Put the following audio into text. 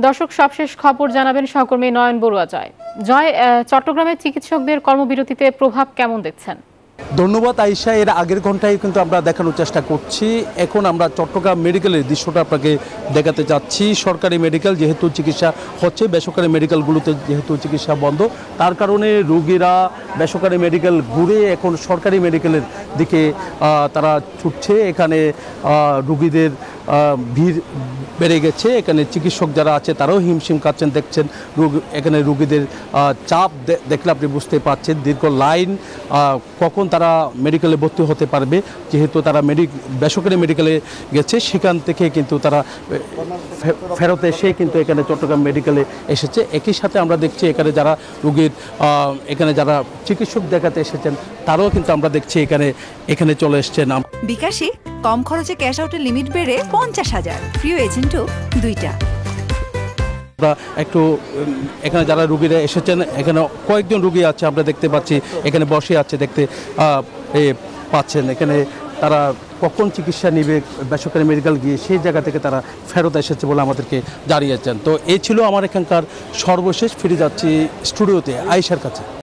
দর্শক সবশেষ খবর জানাবেন সহকর্মী নয়ন বড়ুয়া। জয়, চট্টগ্রামের চিকিৎসকদের কর্মবিরতিতে প্রভাব কেমন দেখছেন? ধন্যবাদ আয়েশা। এর আগের ঘন্টায় কিন্তু আমরা দেখানোর চেষ্টা করছি। এখন আমরা চট্টগ্রাম মেডিকেলের দৃশ্যটা আপনাকে দেখাতে যাচ্ছি। সরকারি মেডিকেল যেহেতু চিকিৎসা হচ্ছে, বেসরকারি মেডিকেলগুলোতে যেহেতু চিকিৎসা বন্ধ, তার কারণে রোগীরা বেসরকারি মেডিকেল ঘুরে এখন সরকারি মেডিকেলের দিকে তারা ছুটছে। এখানে রোগীদের ভিড় বেড়ে গেছে। এখানে চিকিৎসক যারা আছে তারাও হিমশিম খাচ্ছেন। দেখছেন এখানে রোগীদের চাপ দেখলে আপনি বুঝতে পারছেন। দীর্ঘ লাইন, কখন তারা মেডিকেলে ভর্তি হতে পারবে, যেহেতু তারা বেসরকারি মেডিকেলে গেছে, সেখান থেকে কিন্তু তারা ফেরত এসে কিন্তু এখানে চট্টগ্রাম মেডিকেলে এসেছে। একই সাথে আমরা দেখছি এখানে যারা রোগীর এখানে যারা চিকিৎসক দেখাতে এসেছেন তারাও কিন্তু আমরা দেখছি এখানে চলে এসছেন। বিকাশে কম খরচে ক্যাশ আউটের লিমিট বেড়ে 50,000, প্রিয় এজেন্টও 2টা। আমরা একটু এখানে যারা রোগীরা এসেছেন, এখানে কয়েকজন রোগী আছে আমরা দেখতে পাচ্ছি এখানে বসে আছে, দেখতে পাচ্ছেন। এখানে তারা কখন চিকিৎসা নেবে বেসরকারি মেডিকেল গিয়ে সেই জায়গা থেকে তারা ফেরত এসেছে বলে আমাদেরকে জানিয়েছেন। তো এই ছিল আমার এখানকার সর্বশেষ। ফিরে যাচ্ছি স্টুডিওতে আয়েশার কাছে।